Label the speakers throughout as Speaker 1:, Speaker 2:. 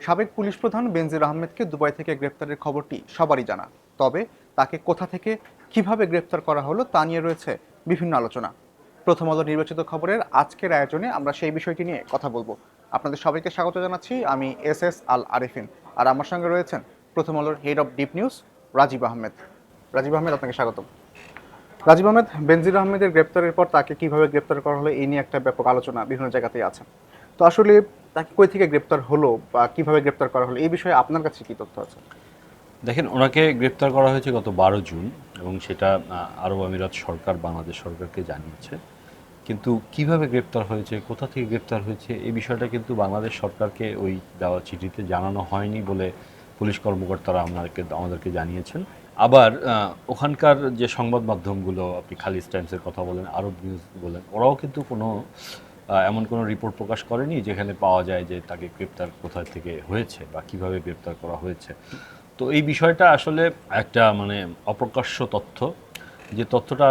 Speaker 1: সাবেক পুলিশ প্রধান বেনজির আহমেদকে দুবাই থেকে গ্রেপ্তারের খবরটি সবারই জানা। তবে তাকে কোথা থেকে কিভাবে গ্রেপ্তার করা হলো তা নিয়ে রয়েছে বিভিন্ন আলোচনা। প্রথম আলো নির্বাচিত খবরের আজকের আয়োজনে আমরা সেই বিষয়টি নিয়ে কথা বলবো। আপনাদের সবাইকে স্বাগত জানাচ্ছি। আমি এস আল আরিফিন। আর আমার সঙ্গে রয়েছেন প্রথম আলোর head of deep news Rajib Ahmed. Rajib Ahmed, আপনাকে স্বাগতম। রাজীব আহমেদ, বেনজির আহমেদের গ্রেপ্তারের পর তাকে কিভাবে গ্রেপ্তার করা হলো এই নিয়ে একটা ব্যাপক আলোচনা বিভিন্ন জায়গাতেই আছে। তো আসলে তাকে কই থেকে গ্রেপ্তার হলো বা কিভাবে গ্রেপ্তার করা হলো এই বিষয়ে আপনার কাছে কি তথ্য আছে?
Speaker 2: দেখেন, ওনাকে গ্রেপ্তার করা হয়েছে গত 12 জুন এবং সেটা আরব আমিরাত সরকার বাংলাদেশ সরকারকে জানিয়েছে। কিন্তু কিভাবে গ্রেপ্তার হয়েছে, কোথা থেকে গ্রেপ্তার হয়েছে এই বিষয়টা কিন্তু বাংলাদেশ সরকারকে ওই দেওয়া চিঠিতে জানানো হয়নি বলে পুলিশ কর্মকর্তারা আমাদেরকে জানিয়েছেন। আবার ওখানকার যে সংবাদ মাধ্যমগুলো, আপনি খালিজ টাইমসের কথা বলেন, আরব নিউজ বলেন, ওরাও কিন্তু কোনো এমন কোনো রিপোর্ট প্রকাশ করেনি যেখানে পাওয়া যায় যে তাকে গ্রেপ্তার কোথায় থেকে হয়েছে বা কিভাবে গ্রেপ্তার করা হয়েছে। তো এই বিষয়টা আসলে একটা অপ্রকাশ্য তথ্য, যে তথ্যটা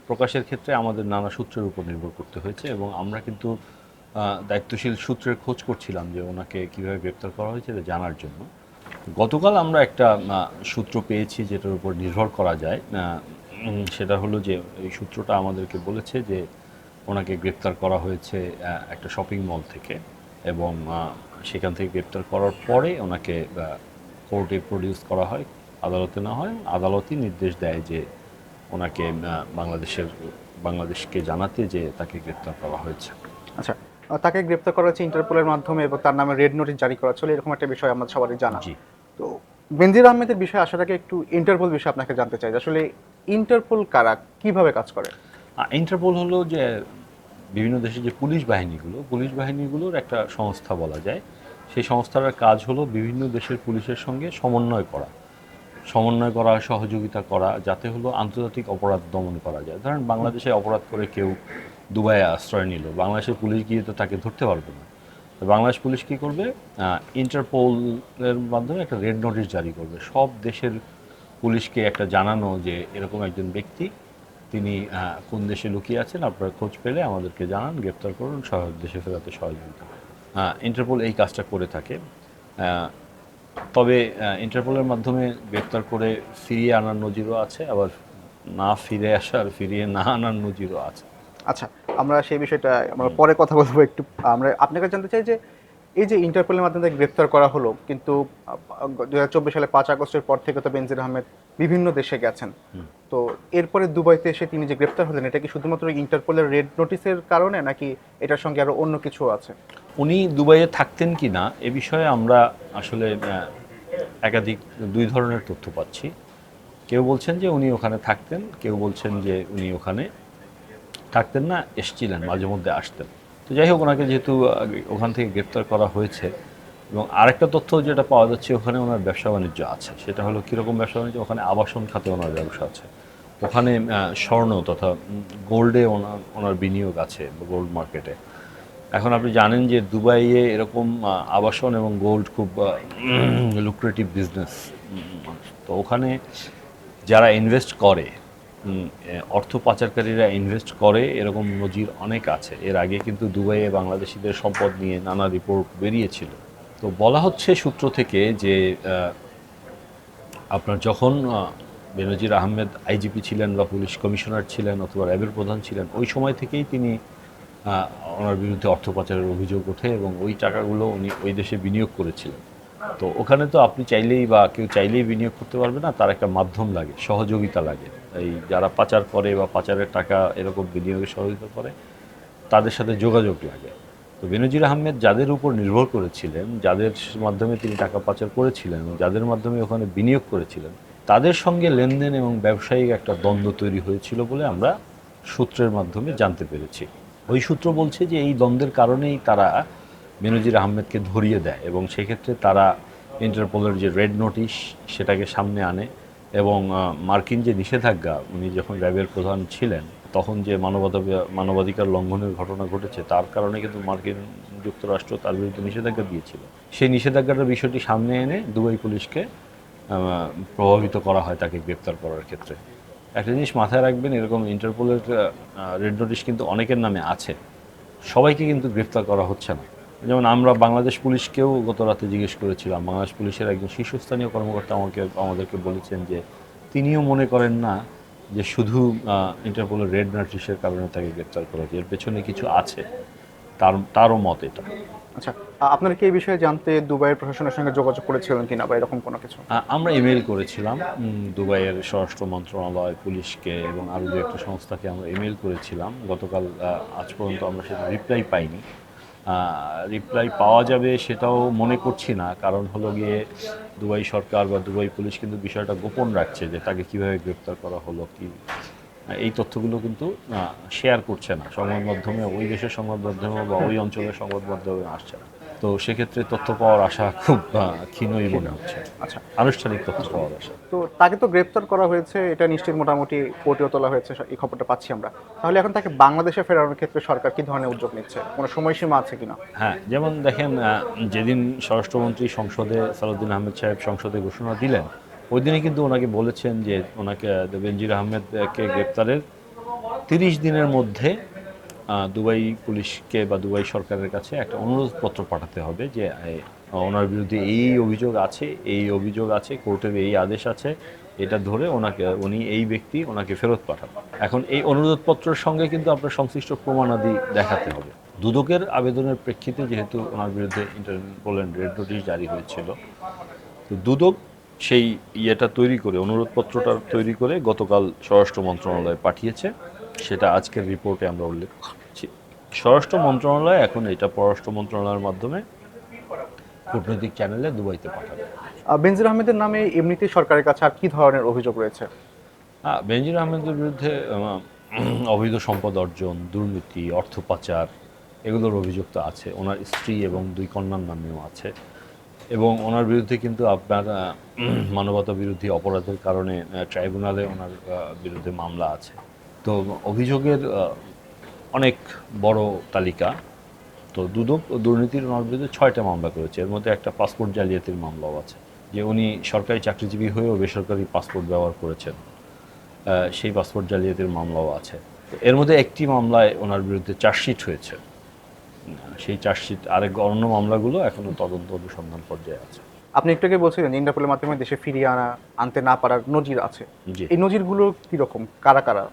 Speaker 2: প্রকাশের ক্ষেত্রে আমাদের নানা সূত্রের উপর নির্ভর করতে হয়েছে এবং আমরা কিন্তু দায়িত্বশীল সূত্রের খোঁজ করছিলাম যে ওনাকে কীভাবে গ্রেপ্তার করা হয়েছে এটা জানার জন্য। গতকাল আমরা একটা সূত্র পেয়েছি যেটার উপর নির্ভর করা যায়। সেটা হলো যে এই সূত্রটা আমাদেরকে বলেছে যে ওনাকে গ্রেপ্তার করা হয়েছে একটা শপিং মল থেকে এবং সেখান থেকে গ্রেপ্তার করার পরে ওনাকে কোর্টে প্রডিউস করা হয়, আদালতে না হয়। আদালতই নির্দেশ দেয় যে ওনাকে বাংলাদেশকে জানাতে যে তাকে গ্রেপ্তার করা হয়েছে।
Speaker 1: আচ্ছা, তাকে গ্রেপ্তার করা হচ্ছে ইন্টারপোলের মাধ্যমে এবং তার নামে রেড নোটিশ জারি করা ছিল, এরকম একটা বিষয় আমাদের সবারই জানা।
Speaker 2: জি।
Speaker 1: তো বেনজির আহমেদের বিষয়ে আসার আগে একটু ইন্টারপোল বিষয়ে আপনাকে জানতে চাই, আসলে ইন্টারপোল কারা, কিভাবে কাজ করে?
Speaker 2: ইন্টারপোল হলো যে বিভিন্ন দেশের যে পুলিশ বাহিনীগুলোর একটা সংস্থা বলা যায়। সেই সংস্থার কাজ হলো বিভিন্ন দেশের পুলিশের সঙ্গে সমন্বয় করা, সহযোগিতা করা, যাতে হলো আন্তর্জাতিক অপরাধ দমন করা যায়। ধরেন বাংলাদেশে অপরাধ করে কেউ দুবাইয়ে আশ্রয় নিল, বাংলাদেশের পুলিশ গিয়ে তো তাকে ধরতে পারবে না। তো বাংলাদেশ পুলিশ কী করবে, ইন্টারপোলের মাধ্যমে একটা রেড নোটিশ জারি করবে সব দেশের পুলিশকে, একটা জানানো যে এরকম একজন ব্যক্তি, তিনি কোন দেশে লুকিয়ে আছেন, আপনারা খোঁজ পেলে আমাদেরকে জানান, গ্রেপ্তার করুন, দেশে ফেরাতে সহযোগিতা। ইন্টারপোল এই কাজটা করে থাকে। তবে ইন্টারপোলের মাধ্যমে গ্রেপ্তার করে ফিরিয়ে আনার নজিরও আছে, আবার না ফিরে আসার, ফিরিয়ে না আনার নজিরও আছে।
Speaker 1: আচ্ছা, আমরা সেই বিষয়টা আমরা পরে কথা বলবো। একটু আমরা আপনাকে জানতে চাই যে এই যে ইন্টারপোলের মাধ্যমে তাকে গ্রেপ্তার করা হলো, কিন্তু 2024 সালে 5 আগস্টের পর থেকে তো বেনজির আহমেদ বিভিন্ন দেশে গেছেন। তো এরপরে দুবাইতে এসে তিনি যে গ্রেপ্তার হলেন, এটা কি শুধুমাত্র ইন্টারপোলের রেড নোটিসের কারণে, নাকি এটার সঙ্গে আরো অন্য কিছু আছে?
Speaker 2: উনি দুবাইয়ে থাকতেন কি না এ বিষয়ে আমরা আসলে একাধিক দুই ধরনের তথ্য পাচ্ছি। কেউ বলছেন যে উনি ওখানে থাকতেন, কেউ বলছেন যে উনি ওখানে থাকতেন না, এসছিলেন, মাঝে মধ্যে আসতেন। তো যাই হোক, ওনাকে যেহেতু ওখান থেকে গ্রেপ্তার করা হয়েছে, এবং আরেকটা তথ্য যেটা পাওয়া যাচ্ছে, ওখানে ওনার ব্যবসা বাণিজ্য আছে। সেটা হলো কীরকম ব্যবসা বাণিজ্য, ওখানে আবাসন খাতে ওনার ব্যবসা আছে, ওখানে স্বর্ণ তথা গোল্ডে ওনার বিনিয়োগ আছে, গোল্ড মার্কেটে। এখন আপনি জানেন যে দুবাইয়ে এরকম আবাসন এবং গোল্ড খুব লুক্রেটিভ বিজনেস। তো ওখানে যারা ইনভেস্ট করে, অর্থ পাচারকারীরা ইনভেস্ট করে, এরকম নজির অনেক আছে। এর আগে কিন্তু দুবাইয়ে বাংলাদেশিদের সম্পদ নিয়ে নানা রিপোর্ট বেরিয়েছিল। তো বলা হচ্ছে সূত্র থেকে যে আপনার যখন বেনজির আহমেদ আইজিপি ছিলেন বা পুলিশ কমিশনার ছিলেন অথবা র্যাবের প্রধান ছিলেন, ওই সময় থেকেই তিনি ওনার বিরুদ্ধে অর্থ পাচারের অভিযোগ ওঠে এবং ওই টাকাগুলো উনি ওই দেশে বিনিয়োগ করেছিলেন। তো ওখানে তো আপনি চাইলেই বা কেউ চাইলেই বিনিয়োগ করতে পারবে না, তার একটা মাধ্যম লাগে, সহযোগিতা লাগে। এই যারা পাচার করে বা পাচারের টাকা এরকম বিনিয়োগে সহযোগিতা করে, তাদের সাথে যোগাযোগ লাগে। তো বেনজির আহমেদ যাদের উপর নির্ভর করেছিলেন, যাদের মাধ্যমে তিনি টাকা পাচার করেছিলেন, যাদের মাধ্যমে ওখানে বিনিয়োগ করেছিলেন, তাদের সঙ্গে লেনদেন এবং ব্যবসায়িক একটা দ্বন্দ্ব তৈরি হয়েছিল বলে আমরা সূত্রের মাধ্যমে জানতে পেরেছি। ওই সূত্র বলছে যে এই দ্বন্দ্বের কারণেই তারা বেনজির আহমেদকে ধরিয়ে দেয় এবং সেক্ষেত্রে তারা ইন্টারপোলের যে রেড নোটিশ সেটাকে সামনে আনে এবং মার্কিন যে নিষেধাজ্ঞা, উনি যখন র্যাবের প্রধান ছিলেন তখন যে মানবাধিকার লঙ্ঘনের ঘটনা ঘটেছে, তার কারণে কিন্তু মার্কিন যুক্তরাষ্ট্র তার বিরুদ্ধে নিষেধাজ্ঞা দিয়েছিল। সেই নিষেধাজ্ঞাটার বিষয়টি সামনে এনে দুবাই পুলিশকে প্রভাবিত করা হয় তাকে গ্রেপ্তার করার ক্ষেত্রে। একটা জিনিস মাথায় রাখবেন, এরকম ইন্টারপোলের রেড নোটিশ কিন্তু অনেকের নামে আছে, সবাইকে কিন্তু গ্রেপ্তার করা হচ্ছে না। যেমন আমরা বাংলাদেশ পুলিশকেও গত রাতে জিজ্ঞেস করেছিলাম, বাংলাদেশ পুলিশের একজন শীর্ষস্থানীয় কর্মকর্তা আমাদেরকে বলেছেন যে তিনিও মনে করেন না যে শুধু ইন্টারপোলের রেড নোটিশের কারণে তাকে গ্রেপ্তার করা হয়েছে, এর পেছনে কিছু আছে, তারও মত এটা।
Speaker 1: আচ্ছা, আপনারা কি এই বিষয়ে জানতে দুবাইয়ের প্রশাসনের সঙ্গে যোগাযোগ করেছিলেন কিনা বা এরকম কোনো কিছু?
Speaker 2: আমরা ইমেল করেছিলাম দুবাইয়ের স্বরাষ্ট্র মন্ত্রণালয়, পুলিশকে এবং আরও দু একটা সংস্থাকে আমরা ইমেল করেছিলাম গতকাল। আজ পর্যন্ত আমরা সেটা রিপ্লাই পাইনি। রিপ্লাই পাওয়া যাবে সেটাও মনে করছি না, কারণ হলো গিয়ে দুবাই সরকার বা দুবাই পুলিশ কিন্তু বিষয়টা গোপন রাখছে যে তাকে কীভাবে গ্রেপ্তার করা হলো, কি এই তথ্যগুলো কিন্তু শেয়ার করছে না সংবাদ মাধ্যমে, ওই দেশের সংবাদ মাধ্যমে বা ওই অঞ্চলের সংবাদ মাধ্যমে আসছে না। তো সেক্ষেত্রে তথ্য পাওয়ার আশা খুব ক্ষীণই মনে হচ্ছে।
Speaker 1: আচ্ছা,
Speaker 2: আনুষ্ঠানিক তথ্য পাওয়ার আশা।
Speaker 1: তো তাকে তো গ্রেপ্তার করা হয়েছে, এটা নিশ্চিত, মোটামুটি কোর্টেও তোলা হয়েছে, এই খবরটা পাচ্ছি আমরা। তাহলে এখন তাকে বাংলাদেশে ফেরানোর ক্ষেত্রে সরকার কি ধরনের উদ্যোগ নিচ্ছে, কোনো সময়সীমা আছে কিনা?
Speaker 2: হ্যাঁ, যেমন দেখেন, যেদিন স্বরাষ্ট্রমন্ত্রী সংসদে সালাউদ্দিন আহমেদ সাহেব সংসদে ঘোষণা দিলেন, ওই দিনে কিন্তু ওনাকে বলেছেন যে ওনাকে বেনজির আহমেদকে গ্রেপ্তারের 30 দিনের মধ্যে দুবাই পুলিশকে বা দুবাই সরকারের কাছে একটা অনুরোধপত্র পাঠাতে হবে যে ওনার বিরুদ্ধে এই অভিযোগ আছে, এই অভিযোগ আছে, কোর্টের এই আদেশ আছে, এটা ধরে উনি এই ব্যক্তি ওনাকে ফেরত পাঠান। এখন এই অনুরোধপত্রের সঙ্গে কিন্তু আপনার সংশ্লিষ্ট প্রমাণাদি দেখাতে হবে। দুদকের আবেদনের প্রেক্ষিতে যেহেতু ওনার বিরুদ্ধে ইন্টারপোলের রেড নোটিশ জারি হয়েছিল, তো দুদক সেই তৈরি করে, অনুরোধপত্রটা তৈরি করে গতকাল স্বরাষ্ট্র মন্ত্রণালয়ে পাঠিয়েছে। সেটা আজকের রিপোর্টে আমরা উল্লেখ করছি। স্বরাষ্ট্র মন্ত্রণালয় এখন এটা পররাষ্ট্র মন্ত্রণালয়ের মাধ্যমে কূটনৈতিক চ্যানেলে দুবাইতে পাঠাবে।
Speaker 1: বেনজির আহমেদের নামে এমনিতেই সরকারের কাছে আর কি ধরনের অভিযোগ রয়েছে?
Speaker 2: বেনজির আহমেদের বিরুদ্ধে অবৈধ সম্পদ অর্জন, দুর্নীতি, অর্থ পাচার, এগুলোর অভিযোগ তো আছে। ওনার স্ত্রী এবং 2 কন্যার নামেও আছে। এবং ওনার বিরুদ্ধে কিন্তু আপনার মানবতা বিরোধী অপরাধের কারণে ট্রাইব্যুনালে ওনার বিরুদ্ধে মামলা আছে। তো অভিযোগের অনেক বড় তালিকা। তো দুদক দুর্নীতির ওনার বিরুদ্ধে 6টা মামলা করেছে, এর মধ্যে একটা পাসপোর্ট জালিয়াতির মামলাও আছে, যে উনি সরকারি চাকরিজীবী হয়েও বেসরকারি পাসপোর্ট ব্যবহার করেছেন, সেই পাসপোর্ট জালিয়াতির মামলাও আছে। তো এর মধ্যে একটি মামলায় ওনার বিরুদ্ধে চার্জশিট হয়েছে, সেই চার্জশিট অন্য মামলাগুলো এখনো তদন্ত অনুসন্ধান পর্যায়ে আছে।
Speaker 1: আপনি একটু আগে বলছিলেন ইন্টারপোলের মাধ্যমে দেশে ফিরিয়ে আনতে না পারার নজির আছে, এই নজিরগুলো কীরকম, কারা কারা?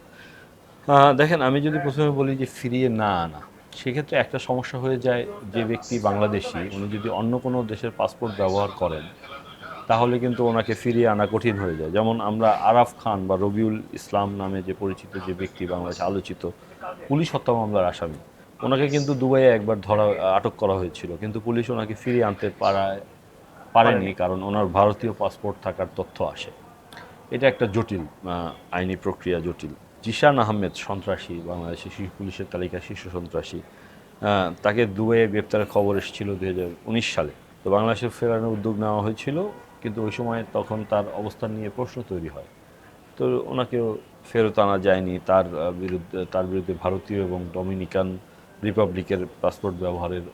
Speaker 2: দেখেন, আমি যদি প্রথমে বলি যে ফিরিয়ে না আনা, সেক্ষেত্রে একটা সমস্যা হয়ে যায়। যে ব্যক্তি বাংলাদেশি, উনি যদি অন্য কোনো দেশের পাসপোর্ট ব্যবহার করেন, তাহলে কিন্তু ওনাকে ফিরিয়ে আনা কঠিন হয়ে যায়। যেমন আমরা আরাফ খান বা রবিউল ইসলাম নামে যে পরিচিত যে ব্যক্তি, বাংলাদেশে আলোচিত পুলিশ হত্যা মামলার আসামি, ওনাকে কিন্তু দুবাইয়ে একবার আটক করা হয়েছিল, কিন্তু পুলিশ ওনাকে ফিরিয়ে আনতে পারেনি, কারণ ওনার ভারতীয় পাসপোর্ট থাকার তথ্য আসে। এটা একটা জটিল আইনি প্রক্রিয়া, জটিল। জিশান আহমেদ সন্ত্রাসী, বাংলাদেশের পুলিশের তালিকায় শীর্ষ সন্ত্রাসী, তাকে দুবাইয়ে গ্রেপ্তারের খবর এসেছিল 2019 সালে। তো বাংলাদেশে ফেরানোর উদ্যোগ নেওয়া হয়েছিল, কিন্তু ওই সময় তখন তার অবস্থান নিয়ে প্রশ্ন তৈরি হয়। তো ওনাকেও ফেরত আনা যায়নি। তার বিরুদ্ধে ভারতীয় এবং ডমিনিকান রিপাবলিকের পাসপোর্ট ব্যবহারের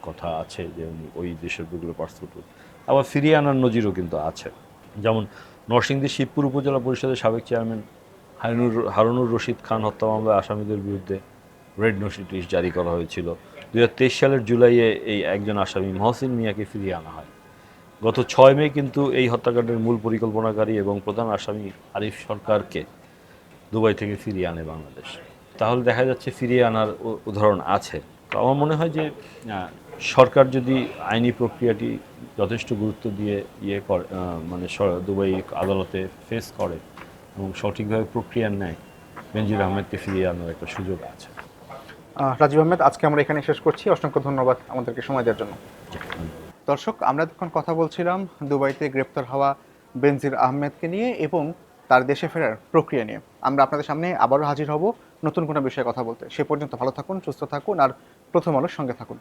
Speaker 2: কথা আছে, যে উনি ওই দেশের পাসপোর্ট। আবার ফিরিয়ে আনার নজিরও কিন্তু আছে। যেমন নরসিংদীর শিবপুর উপজেলা পরিষদের সাবেক চেয়ারম্যান হারুনুর রশিদ খান হত্যা মামলায় আসামিদের বিরুদ্ধে রেড নোটিশ জারি করা হয়েছিল। 2023 সালের জুলাইয়ে এই একজন আসামি মহসিন মিয়াকে ফিরিয়ে আনা হয়। গত 6 মে কিন্তু এই হত্যাকাণ্ডের মূল পরিকল্পনাকারী এবং প্রধান আসামি আরিফ সরকারকে দুবাই থেকে ফিরিয়ে আনে বাংলাদেশ। তাহলে দেখা যাচ্ছে ফিরিয়ে আনার উদাহরণ আছে। তো আমার মনে হয় যে সরকার যদি আইনি প্রক্রিয়াটি যথেষ্ট গুরুত্ব দিয়ে করে, মানে দুবাই আদালতে ফেস করে এবং সঠিকভাবে প্রক্রিয়া নেয়, বেনজির আহমেদকে ফিরিয়ে আনার একটা সুযোগ আছে।
Speaker 1: রাজীব আহমেদ, আজকে আমরা এখানে শেষ করছি। অসংখ্য ধন্যবাদ আমাদেরকে সময় দেওয়ার জন্য। দর্শক, আমরা এখন কথা বলছিলাম দুবাইতে গ্রেপ্তার হওয়া বেনজির আহমেদকে নিয়ে এবং তার দেশে ফেরার প্রক্রিয়া নিয়ে। আমরা আপনাদের সামনে আবারও হাজির হব নতুন কোনো বিষয়ে কথা বলতে। সে পর্যন্ত ভালো থাকুন, সুস্থ থাকুন আর প্রথম আলোর সঙ্গে থাকুন।